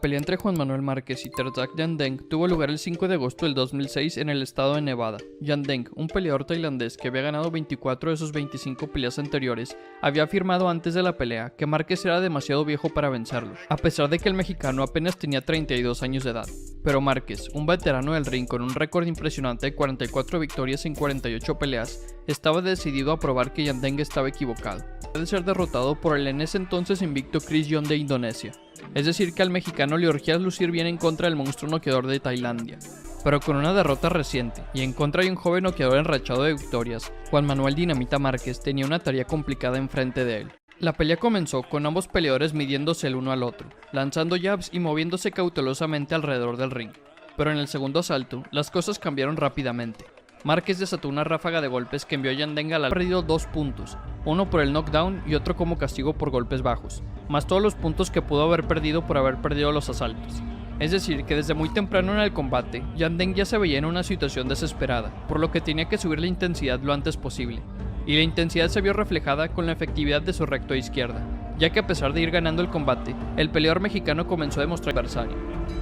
pelea entre Juan Manuel Márquez y Terzac Yandeng tuvo lugar el 5 de agosto del 2006 en el estado de Nevada. Yandeng, un peleador tailandés que había ganado 24 de sus 25 peleas anteriores, había afirmado antes de la pelea que Márquez era demasiado viejo para vencerlo, a pesar de que el mexicano apenas tenía 32 años de edad. Pero Márquez, un veterano del ring con un récord impresionante de 44 victorias en 48 peleas, estaba decidido a probar que Yandeng estaba equivocado, de ser derrotado por el en ese entonces invicto Chris Young de Indonesia. Es decir, que al mexicano le urgía lucir bien en contra del monstruo noqueador de Tailandia. Pero con una derrota reciente y en contra de un joven noqueador enrachado de victorias, Juan Manuel Dinamita Márquez tenía una tarea complicada enfrente de él. La pelea comenzó con ambos peleadores midiéndose el uno al otro, lanzando jabs y moviéndose cautelosamente alrededor del ring. Pero en el segundo asalto, las cosas cambiaron rápidamente. Márquez desató una ráfaga de golpes que envió a Yandeng al perdido 2 puntos, uno por el knockdown y otro como castigo por golpes bajos, más todos los puntos que pudo haber perdido por haber perdido los asaltos. Es decir, que desde muy temprano en el combate, Yandeng ya se veía en una situación desesperada, por lo que tenía que subir la intensidad lo antes posible. Y la intensidad se vio reflejada con la efectividad de su recto de izquierda, ya que a pesar de ir ganando el combate, el peleador mexicano comenzó a demostrar adversario.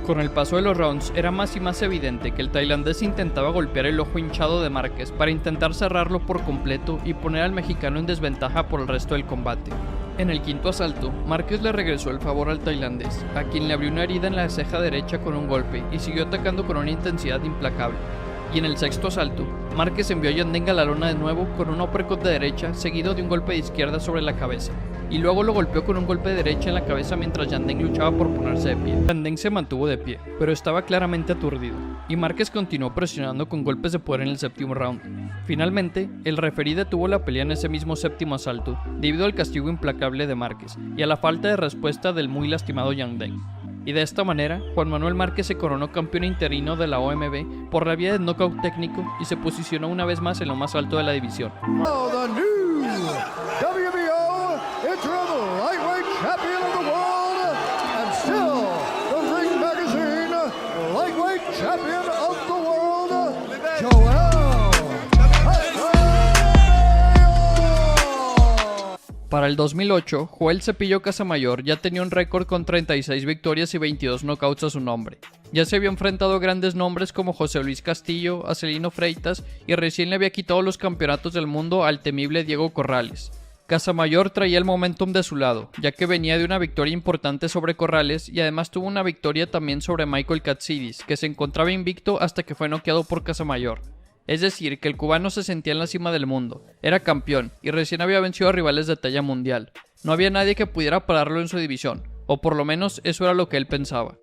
Con el paso de los rounds era más y más evidente que el tailandés intentaba golpear el ojo hinchado de Márquez para intentar cerrarlo por completo y poner al mexicano en desventaja por el resto del combate. En el quinto asalto, Márquez le regresó el favor al tailandés, a quien le abrió una herida en la ceja derecha con un golpe y siguió atacando con una intensidad implacable. Y en el sexto asalto, Márquez envió a Yandeng a la lona de nuevo con un uppercut de derecha seguido de un golpe de izquierda sobre la cabeza, y luego lo golpeó con un golpe de derecha en la cabeza mientras Yandeng luchaba por ponerse de pie. Yandeng se mantuvo de pie, pero estaba claramente aturdido, y Márquez continuó presionando con golpes de poder en el séptimo round. Finalmente, el referí detuvo la pelea en ese mismo séptimo asalto, debido al castigo implacable de Márquez y a la falta de respuesta del muy lastimado Yandeng. Y de esta manera, Juan Manuel Márquez se coronó campeón interino de la OMB por la vía del knockout técnico y se posicionó una vez más en lo más alto de la división. Para el 2008, Joel Cepillo Casamayor ya tenía un récord con 36 victorias y 22 knockouts a su nombre. Ya se había enfrentado a grandes nombres como José Luis Castillo, a Celino Freitas y recién le había quitado los campeonatos del mundo al temible Diego Corrales. Casamayor traía el momentum de su lado, ya que venía de una victoria importante sobre Corrales y además tuvo una victoria también sobre Michael Katsidis, que se encontraba invicto hasta que fue noqueado por Casamayor. Es decir, que el cubano se sentía en la cima del mundo, era campeón y recién había vencido a rivales de talla mundial. No había nadie que pudiera pararlo en su división, o por lo menos eso era lo que él pensaba.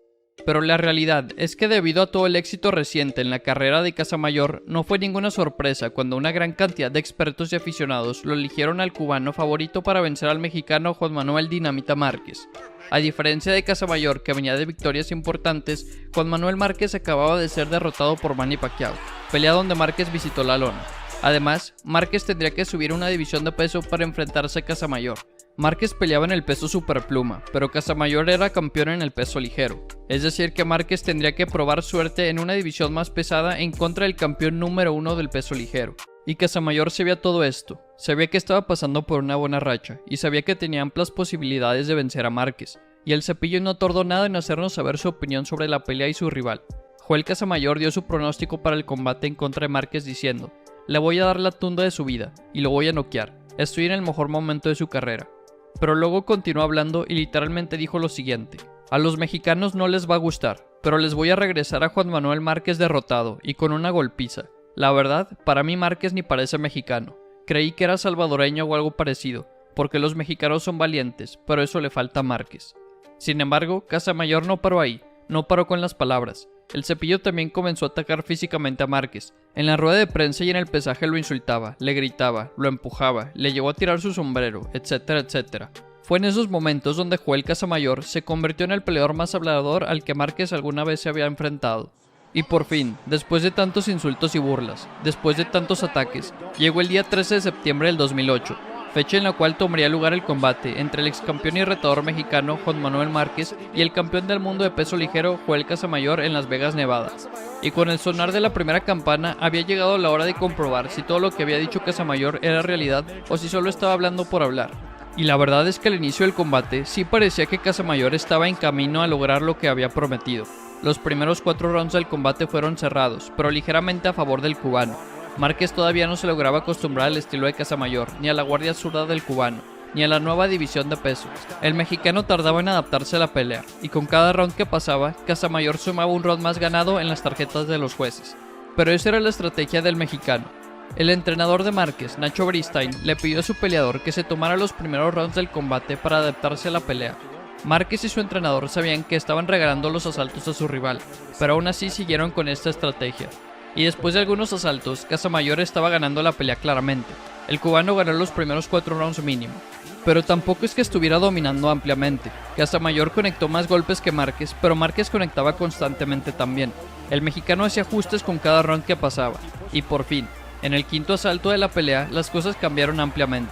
Pero la realidad es que debido a todo el éxito reciente en la carrera de Casamayor, no fue ninguna sorpresa cuando una gran cantidad de expertos y aficionados lo eligieron al cubano favorito para vencer al mexicano Juan Manuel Dinamita Márquez. A diferencia de Casamayor, que venía de victorias importantes, Juan Manuel Márquez acababa de ser derrotado por Manny Pacquiao, pelea donde Márquez visitó la lona. Además, Márquez tendría que subir una división de peso para enfrentarse a Casamayor. Márquez peleaba en el peso superpluma, pero Casamayor era campeón en el peso ligero. Es decir, que Márquez tendría que probar suerte en una división más pesada en contra del campeón número 1 del peso ligero. Y Casamayor sabía todo esto, sabía que estaba pasando por una buena racha y sabía que tenía amplias posibilidades de vencer a Márquez. Y el Cepillo no tardó nada en hacernos saber su opinión sobre la pelea y su rival. Joel Casamayor dio su pronóstico para el combate en contra de Márquez diciendo: "Le voy a dar la tunda de su vida y lo voy a noquear. Estoy en el mejor momento de su carrera". Pero luego continuó hablando y literalmente dijo lo siguiente: "A los mexicanos no les va a gustar, pero les voy a regresar a Juan Manuel Márquez derrotado y con una golpiza. La verdad, para mí Márquez ni parece mexicano. Creí que era salvadoreño o algo parecido, porque los mexicanos son valientes, pero eso le falta a Márquez". Sin embargo, Casamayor no paró ahí, no paró con las palabras. El Cepillo también comenzó a atacar físicamente a Márquez. En la rueda de prensa y en el pesaje lo insultaba, le gritaba, lo empujaba, le llevó a tirar su sombrero, etcétera, etcétera. Fue en esos momentos donde Joel Casamayor se convirtió en el peleador más hablador al que Márquez alguna vez se había enfrentado. Y por fin, después de tantos insultos y burlas, después de tantos ataques, llegó el día 13 de septiembre del 2008. Fecha en la cual tomaría lugar el combate entre el ex campeón y retador mexicano Juan Manuel Márquez y el campeón del mundo de peso ligero Joel Casamayor en Las Vegas, Nevada. Y con el sonar de la primera campana había llegado la hora de comprobar si todo lo que había dicho Casamayor era realidad o si solo estaba hablando por hablar. Y la verdad es que al inicio del combate sí parecía que Casamayor estaba en camino a lograr lo que había prometido. Los primeros 4 rounds del combate fueron cerrados, pero ligeramente a favor del cubano. Márquez todavía no se lograba acostumbrar al estilo de Casamayor, ni a la guardia zurda del cubano, ni a la nueva división de peso. El mexicano tardaba en adaptarse a la pelea, y con cada round que pasaba, Casamayor sumaba un round más ganado en las tarjetas de los jueces. Pero esa era la estrategia del mexicano. El entrenador de Márquez, Nacho Beristain, le pidió a su peleador que se tomara los primeros rounds del combate para adaptarse a la pelea. Márquez y su entrenador sabían que estaban regalando los asaltos a su rival, pero aún así siguieron con esta estrategia. Y después de algunos asaltos, Casamayor estaba ganando la pelea claramente. El cubano ganó los primeros 4 rounds mínimo, pero tampoco es que estuviera dominando ampliamente. Casamayor conectó más golpes que Márquez, pero Márquez conectaba constantemente también. El mexicano hacía ajustes con cada round que pasaba, y por fin, en el quinto asalto de la pelea, las cosas cambiaron ampliamente.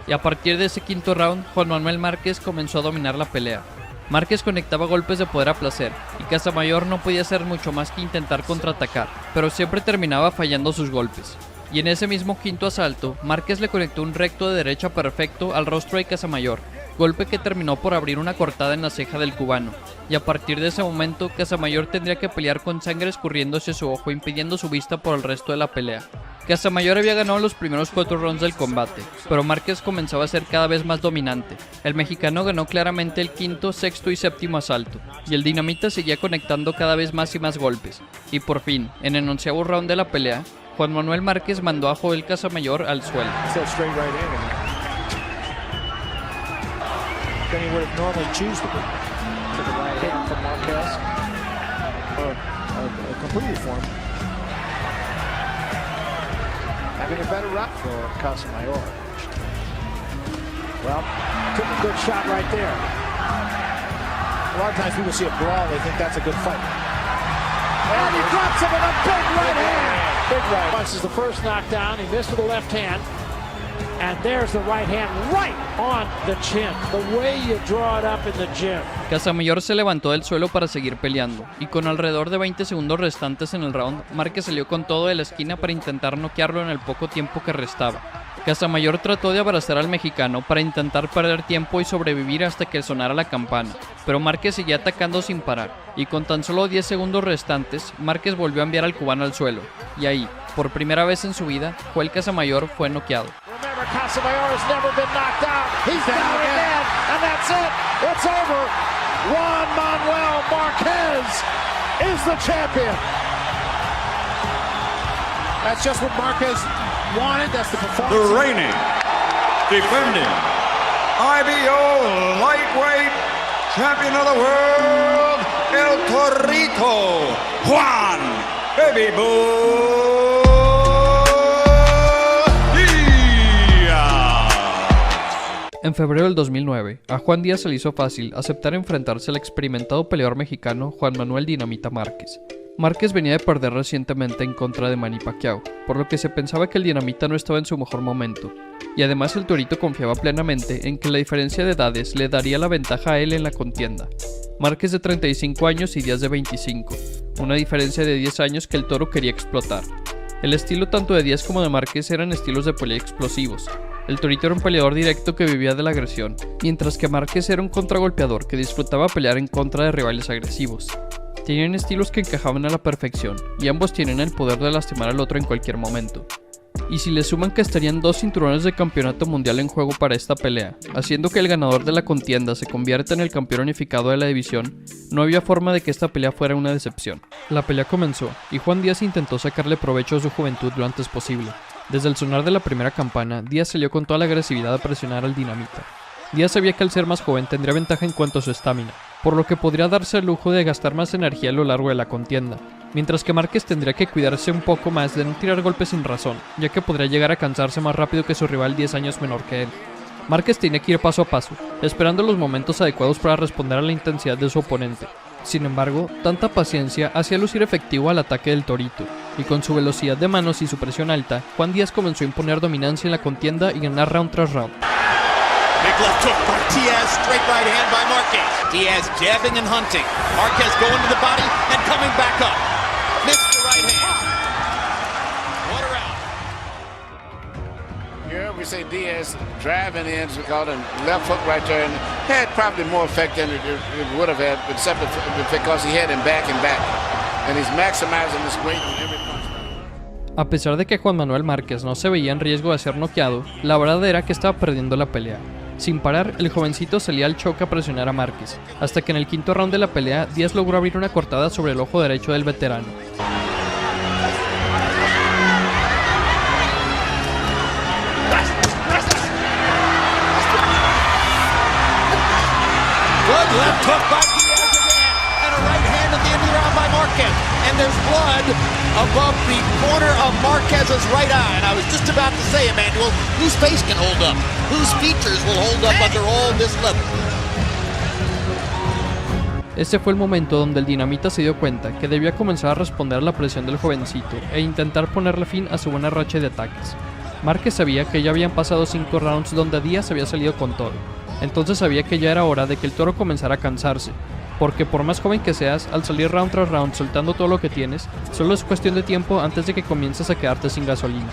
Y a partir de ese quinto round, Juan Manuel Márquez comenzó a dominar la pelea. Márquez conectaba golpes de poder a placer, y Casamayor no podía hacer mucho más que intentar contraatacar, pero siempre terminaba fallando sus golpes. Y en ese mismo quinto asalto, Márquez le conectó un recto de derecha perfecto al rostro de Casamayor, golpe que terminó por abrir una cortada en la ceja del cubano, y a partir de ese momento, Casamayor tendría que pelear con sangre escurriendo hacia su ojo, impidiendo su vista por el resto de la pelea. Casamayor había ganado los primeros 4 rounds del combate, pero Márquez comenzaba a ser cada vez más dominante. El mexicano ganó claramente el quinto, sexto y séptimo asalto, y el Dinamita seguía conectando cada vez más y más golpes. Y por fin, en el 11º round de la pelea, Juan Manuel Márquez mandó a Joel Casamayor al suelo. Having a better run for Casamayor. Well, took a good shot right there. A lot of times people see a brawl, they think that's a good fight. And he drops him with a big right hand. Big right. This is the first knockdown. He missed with the left hand. And there's the right hand right on the chin. The way you draw it up in the gym. Casamayor se levantó del suelo para seguir peleando, y con alrededor de 20 segundos restantes en el round, Márquez salió con todo de la esquina para intentar noquearlo en el poco tiempo que restaba. Casamayor trató de abrazar al mexicano para intentar perder tiempo y sobrevivir hasta que sonara la campana, pero Márquez seguía atacando sin parar, y con tan solo 10 segundos restantes, Márquez volvió a enviar al cubano al suelo, y ahí, por primera vez en su vida, Joel Casamayor fue noqueado. Remember, Casamayor has never been knocked out. He's down again, and that's it. It's over. Juan Manuel Márquez is the champion. That's just what Márquez wanted. That's the performance. The reigning, defending, IBO lightweight champion of the world, El Torito, Juan Baby Bull. En febrero del 2009, a Juan Díaz se le hizo fácil aceptar enfrentarse al experimentado peleador mexicano Juan Manuel Dinamita Márquez. Márquez venía de perder recientemente en contra de Manny Pacquiao, por lo que se pensaba que el Dinamita no estaba en su mejor momento, y además el Torito confiaba plenamente en que la diferencia de edades le daría la ventaja a él en la contienda. Márquez de 35 años y Díaz de 25, una diferencia de 10 años que el Toro quería explotar. El estilo tanto de Díaz como de Márquez eran estilos de pelea explosivos. El Torito era un peleador directo que vivía de la agresión, mientras que Márquez era un contragolpeador que disfrutaba pelear en contra de rivales agresivos. Tenían estilos que encajaban a la perfección, y ambos tienen el poder de lastimar al otro en cualquier momento. Y si le suman que estarían 2 cinturones de campeonato mundial en juego para esta pelea, haciendo que el ganador de la contienda se convierta en el campeón unificado de la división, no había forma de que esta pelea fuera una decepción. La pelea comenzó, y Juan Díaz intentó sacarle provecho a su juventud lo antes posible. Desde el sonar de la primera campana, Díaz salió con toda la agresividad a presionar al Dinamita. Díaz sabía que al ser más joven tendría ventaja en cuanto a su estamina, por lo que podría darse el lujo de gastar más energía a lo largo de la contienda, mientras que Márquez tendría que cuidarse un poco más de no tirar golpes sin razón, ya que podría llegar a cansarse más rápido que su rival 10 años menor que él. Márquez tenía que ir paso a paso, esperando los momentos adecuados para responder a la intensidad de su oponente. Sin embargo, tanta paciencia hacía lucir efectivo al ataque del Torito, y con su velocidad de manos y su presión alta, Juan Díaz comenzó a imponer dominancia en la contienda y ganar round tras round. Big left hook by Diaz, straight right hand by Márquez. Diaz jabbing and hunting. Márquez going to the body and coming back up. Missed the right hand. What a round. Here we say Diaz driving in, we call it left hook right there, and had probably more effect than it would have had, except because he had him back and back. And he's maximizing this weight on every punch. A pesar de que Juan Manuel Márquez no se veía en riesgo de ser noqueado, la verdad era que estaba perdiendo la pelea. Sin parar, el jovencito salía al choque a presionar a Márquez, hasta que en el quinto round de la pelea, Díaz logró abrir una cortada sobre el ojo derecho del veterano. Good left hook by Diaz again, and a right hand at the end of the round by Marquez. And there's blood above the corner of Marquez's right eye. And I was just about to say, Emmanuel, whose face can hold up? Whose features will hold up under all this level? Este fue el momento donde el Dinamita se dio cuenta que debía comenzar a responder a la presión del jovencito e intentar ponerle fin a su buena racha de ataques. Márquez sabía que ya habían pasado 5 rounds donde Díaz había salido con todo, entonces sabía que ya era hora de que el toro comenzara a cansarse, porque por más joven que seas, al salir round tras round soltando todo lo que tienes, solo es cuestión de tiempo antes de que comiences a quedarte sin gasolina.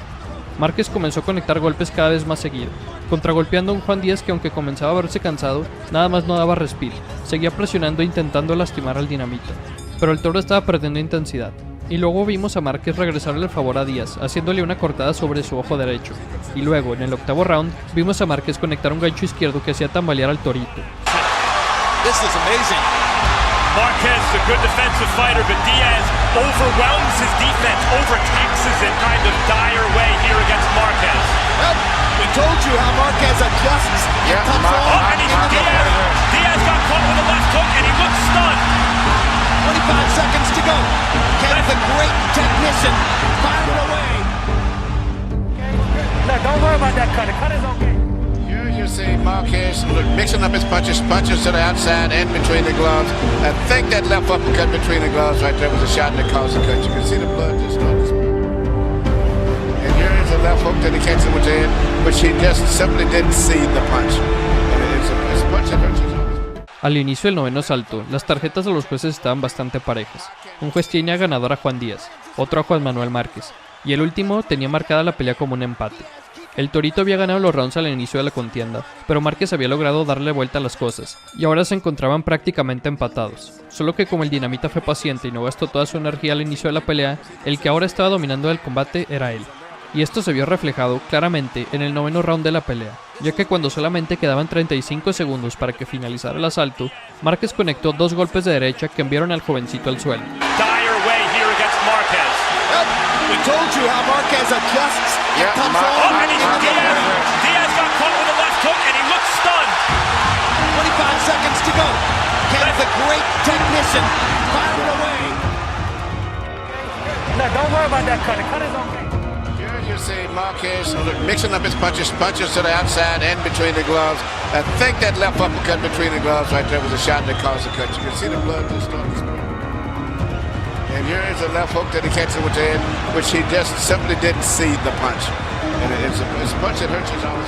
Márquez comenzó a conectar golpes cada vez más seguido, contragolpeando a un Juan Díaz que aunque comenzaba a verse cansado, nada más no daba respiro, seguía presionando e intentando lastimar al Dinamita, pero el toro estaba perdiendo intensidad. Y luego vimos a Márquez regresarle el favor a Díaz, haciéndole una cortada sobre su ojo derecho. Y luego, en el octavo round, vimos a Márquez conectar un gancho izquierdo que hacía tambalear al torito. This is amazing. Marquez is a good defensive fighter, but Diaz overwhelms his defense, overtaxes it kind of dire way here against Marquez. Well, we told you how Marquez adjusts and comes on. And Diaz got caught with a left hook, and he looks stunned. 25 seconds to go. Can the great technician fire it away? No, don't worry about that cut. The cut is okay. Here you see Marquez mixing up his punches to the outside and between the gloves. I think that left uppercut between the gloves right there was a shot that caused the cut. You can see the blood just started spurting. And here is a left hook that he catches with the head, which he just simply didn't see the punch. And it's a punch that hurts his arm. Al inicio del noveno asalto, las tarjetas de los jueces estaban bastante parejas. Un juez tenía ganador a Juan Díaz, otro a Juan Manuel Márquez, y el último tenía marcada la pelea como un empate. El torito había ganado los rounds al inicio de la contienda, pero Márquez había logrado darle vuelta a las cosas, y ahora se encontraban prácticamente empatados. Solo que como el Dinamita fue paciente y no gastó toda su energía al inicio de la pelea, el que ahora estaba dominando el combate era él. Y esto se vio reflejado claramente en el noveno round de la pelea, ya que cuando solamente quedaban 35 segundos para que finalizara el asalto, Márquez conectó 2 golpes de derecha que enviaron al jovencito al suelo. Dire way here against Marquez. Well, we told you how Marquez adjusts and comes on. And Diaz got caught with a left hook, and he looks stunned. 25 seconds to go. Can the great technician fire it away? No, don't worry about that cut. The cut is okay. You see Marquez mixing up his punches to the outside and between the gloves. I think that left uppercut between the gloves right there was a shot that caused the cut. You can see the blood just started spurting. And here is a left hook that he catches with the head, which he just simply didn't see the punch. And it's a punch that hurts his arm.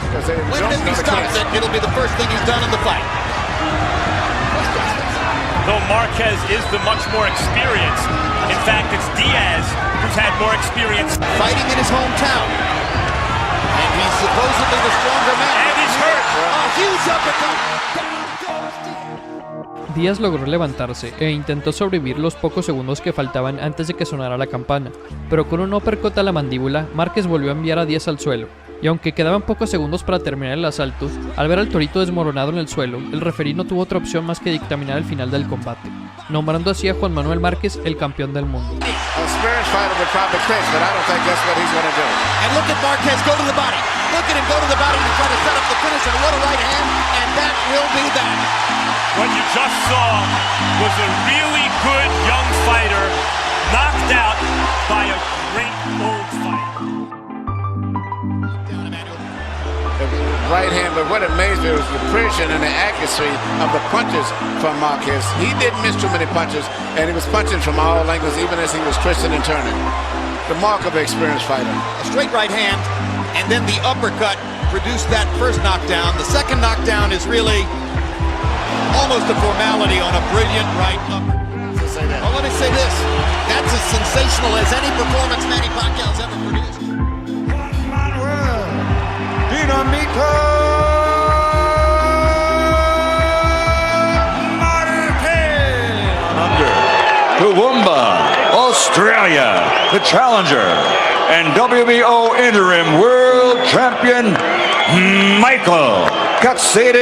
When he stops it, it'll be the first thing he's done in the fight. Though Marquez is the much more experienced, in fact, it's Diaz who's had more experience. Fighting in his hometown. And he's supposedly the stronger man. And he's hurt. A huge uppercut. Díaz logró levantarse e intentó sobrevivir los pocos segundos que faltaban antes de que sonara la campana, pero con un uppercut a la mandíbula, Márquez volvió a enviar a Díaz al suelo, y aunque quedaban pocos segundos para terminar el asalto, al ver al torito desmoronado en el suelo, el referí no tuvo otra opción más que dictaminar el final del combate, nombrando así a Juan Manuel Márquez el campeón del mundo. And look at Marquez go to the body. Look at him go to the body to try to set up the finish, and what a right hand, and that will be that. What you just saw was a really good young fighter knocked out by a great old fighter. Right hand, but what amazed me was the precision and the accuracy of the punches from Marquez. He didn't miss too many punches, and he was punching from all angles, even as he was twisting and turning. Remarkable experienced fighter. A straight right hand, and then the uppercut produced that first knockdown. The second knockdown is really almost a formality on a brilliant right uppercut. Well, let me say this. That's as sensational as any performance Manny Pacquiao's ever produced. Australia, the challenger, and WBO interim world champion, Michael Katsidis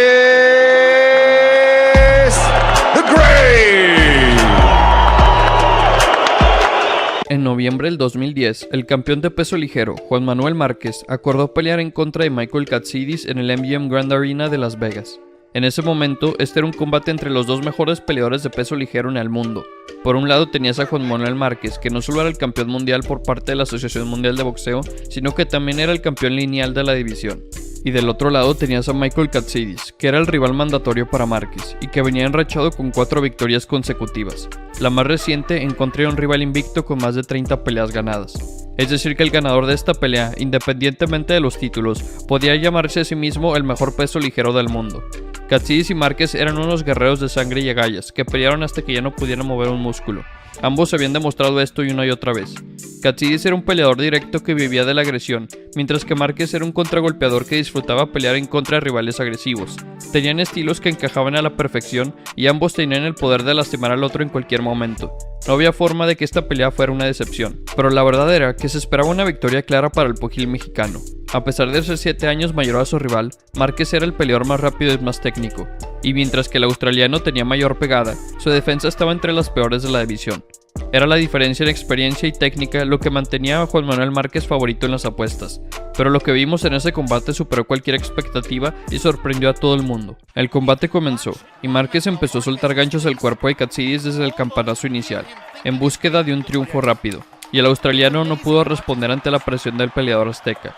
the Great. En noviembre del 2010, el campeón de peso ligero, Juan Manuel Márquez, acordó pelear en contra de Michael Katsidis en el MGM Grand Arena de Las Vegas. En ese momento, este era un combate entre los dos mejores peleadores de peso ligero en el mundo. Por un lado tenías a Juan Manuel Márquez, que no solo era el campeón mundial por parte de la Asociación Mundial de Boxeo, sino que también era el campeón lineal de la división. Y del otro lado tenías a Michael Katsidis, que era el rival mandatorio para Márquez, y que venía enrachado con 4 victorias consecutivas. La más reciente en contra de un rival invicto con más de 30 peleas ganadas. Es decir que el ganador de esta pelea, independientemente de los títulos, podía llamarse a sí mismo el mejor peso ligero del mundo. Katsidis y Márquez eran unos guerreros de sangre y agallas, que pelearon hasta que ya no pudieran mover un músculo. Ambos habían demostrado esto una y otra vez. Katsidis era un peleador directo que vivía de la agresión, mientras que Márquez era un contragolpeador que disfrutaba pelear en contra de rivales agresivos. Tenían estilos que encajaban a la perfección y ambos tenían el poder de lastimar al otro en cualquier momento. No había forma de que esta pelea fuera una decepción, pero la verdad era que se esperaba una victoria clara para el pugil mexicano. A pesar de ser 7 años mayor a su rival, Márquez era el peleador más rápido y más técnico, y mientras que el australiano tenía mayor pegada, su defensa estaba entre las peores de la división. Era la diferencia en experiencia y técnica lo que mantenía a Juan Manuel Márquez favorito en las apuestas, pero lo que vimos en ese combate superó cualquier expectativa y sorprendió a todo el mundo. El combate comenzó, y Márquez empezó a soltar ganchos al cuerpo de Katsidis desde el campanazo inicial, en búsqueda de un triunfo rápido, y el australiano no pudo responder ante la presión del peleador azteca.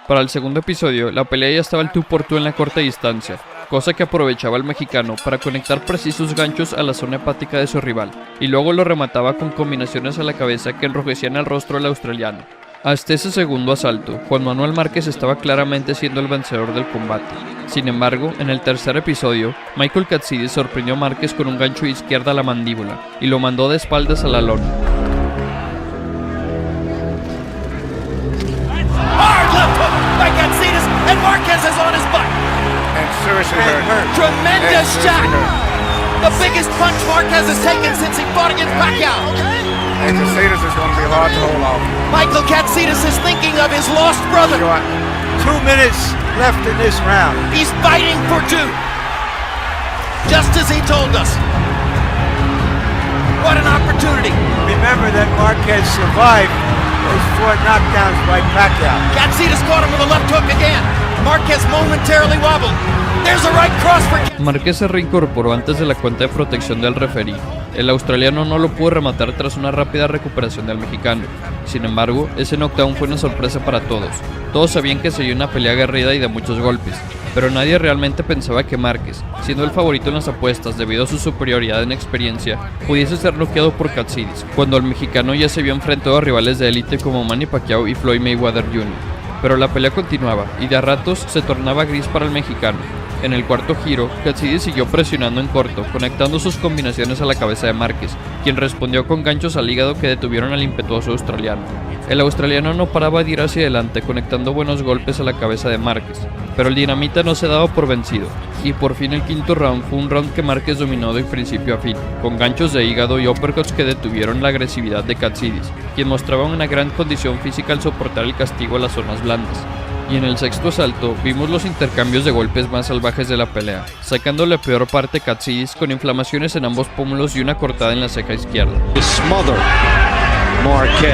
Para el segundo episodio, la pelea ya estaba al tú por tú en la corta distancia, cosa que aprovechaba el mexicano para conectar precisos ganchos a la zona hepática de su rival, y luego lo remataba con combinaciones a la cabeza que enrojecían el rostro del australiano. Hasta ese segundo asalto, Juan Manuel Márquez estaba claramente siendo el vencedor del combate. Sin embargo, en el tercer episodio, Michael Katsidis sorprendió a Márquez con un gancho de izquierda a la mandíbula, y lo mandó de espaldas a la lona. By Katsidis, and Marquez is on his butt. And seriously hurt. Tremendous shot. The biggest punch Marquez has taken since he fought against Pacquiao. And Katsidis is going to be hard to hold off. Michael Katsidis is thinking of his lost brother. 2 minutes left in this round. He's fighting for 2. Just as he told us. What an opportunity. Remember that Marquez survived those 4 knockdowns by Pacquiao. Katsidis caught him with a left hook again. Marquez momentarily wobbled. There's a right cross for Márquez se reincorporó antes de la cuenta de protección del referí. El australiano no lo pudo rematar tras una rápida recuperación del mexicano. Sin embargo, ese knockdown fue una sorpresa para todos. Todos sabían que sería una pelea aguerrida y de muchos golpes, pero nadie realmente pensaba que Márquez, siendo el favorito en las apuestas debido a su superioridad en experiencia, pudiese ser noqueado por Katsidis, cuando el mexicano ya se había enfrentado a rivales de élite como Manny Pacquiao y Floyd Mayweather Jr. Pero la pelea continuaba, y de a ratos se tornaba gris para el mexicano. En el cuarto giro, Katsidis siguió presionando en corto, conectando sus combinaciones a la cabeza de Márquez, quien respondió con ganchos al hígado que detuvieron al impetuoso australiano. El australiano no paraba de ir hacia adelante, conectando buenos golpes a la cabeza de Márquez, pero el dinamita no se daba por vencido, y por fin el quinto round fue un round que Márquez dominó de principio a fin, con ganchos de hígado y uppercuts que detuvieron la agresividad de Katsidis, quien mostraba una gran condición física al soportar el castigo a las zonas blandas. Y en el sexto asalto vimos los intercambios de golpes más salvajes de la pelea, sacando la peor parte Katsidis con inflamaciones en ambos pómulos y una cortada en la ceja izquierda. Smother Marquez.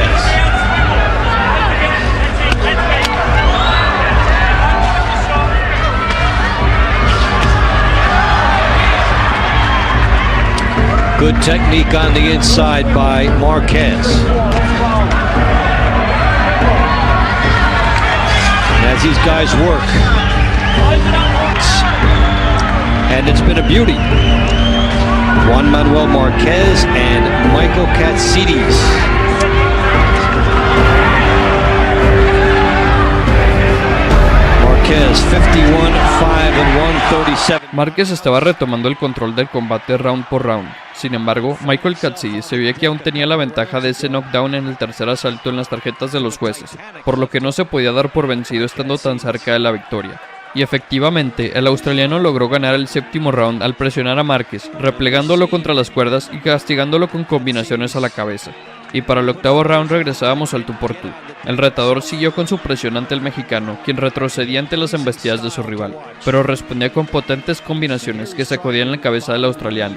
Good technique on the inside by Marquez. As these guys work, and it's been a beauty. Juan Manuel Marquez and Michael Katsidis. Marquez 51-5-137. Márquez estaba retomando el control del combate round por round. Sin embargo, Michael Katsidis se veía que aún tenía la ventaja de ese knockdown en el tercer asalto en las tarjetas de los jueces, por lo que no se podía dar por vencido estando tan cerca de la victoria. Y efectivamente, el australiano logró ganar el séptimo round al presionar a Márquez, replegándolo contra las cuerdas y castigándolo con combinaciones a la cabeza. y para el octavo round regresábamos al tú por tú. El retador siguió con su presión ante el mexicano, quien retrocedía ante las embestidas de su rival, pero respondía con potentes combinaciones que sacudían la cabeza del australiano.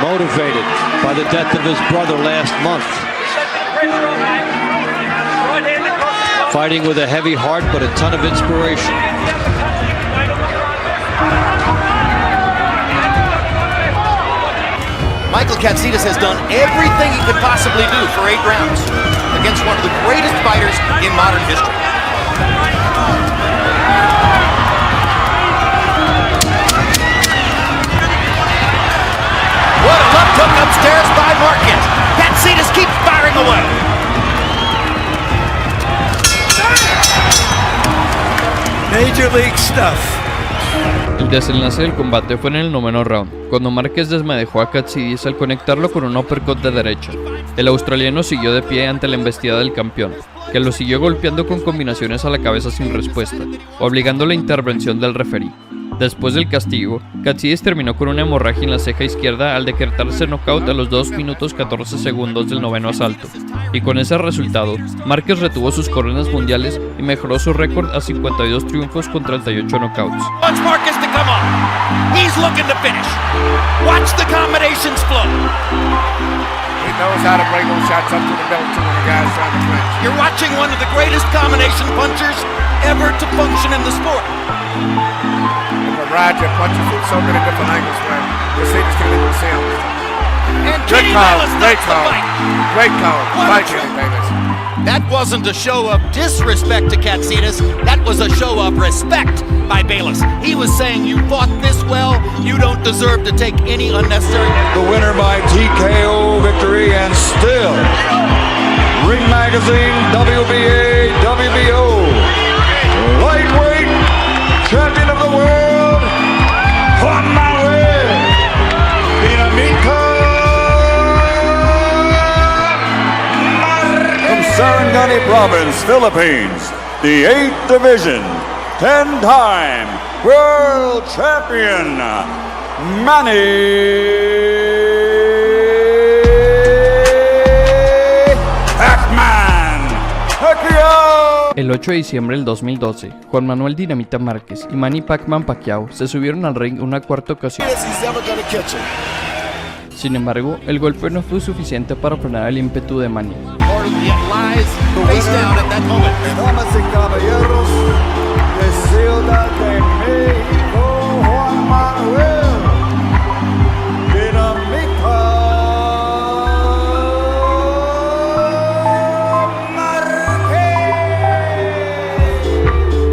Motivated by the death of his brother last month. Fighting with a heavy heart but a ton of inspiration. Michael Katsidis has done everything he could possibly do for 8 rounds against one of the greatest fighters in modern history. What a left hook upstairs by Marquez. Katsidis keeps firing away. Major League stuff. El desenlace del combate fue en el noveno round, cuando Márquez desmadejó a Katsidis al conectarlo con un uppercut de derecha. El australiano siguió de pie ante la embestida del campeón, que lo siguió golpeando con combinaciones a la cabeza sin respuesta, obligando la intervención del referí. Después del castigo, Katsidis terminó con una hemorragia en la ceja izquierda al decretarse knockout a los 2 minutos 14 segundos del noveno asalto, y con ese resultado, Márquez retuvo sus coronas mundiales y mejoró su récord a 52 triunfos con 38 knockouts. Wants Marquez to come on. He's looking to finish. Watch the combinations flow. He knows how to bring those shots up to the belt to when the guy's trying to clinch. You're watching one of the greatest combination punchers ever to function in the sport. Roger punches from so many different angles where the Cedars can't even see him. And Good Kenny call, Bayless great starts the call, fight. great call. What a Fight trick. Kenny Bayless. That wasn't a show of disrespect to Katsidis. That was a show of respect by Bayless. He was saying, you fought this well, you don't deserve to take any unnecessary... The winner by TKO victory and still Ring Magazine WBA WBO lightweight champion of the world, on my way, Dinamita Marquez. From Sarangani Province, Philippines, the 8th Division, 10-time world champion, Manny Pacquiao. El 8 de diciembre del 2012, Juan Manuel Dinamita Márquez y Manny Pacman Pacquiao se subieron al ring una cuarta ocasión. Sin embargo, el golpe no fue suficiente para frenar el ímpetu de Manny. Lies face down at that moment. Damas y caballeros,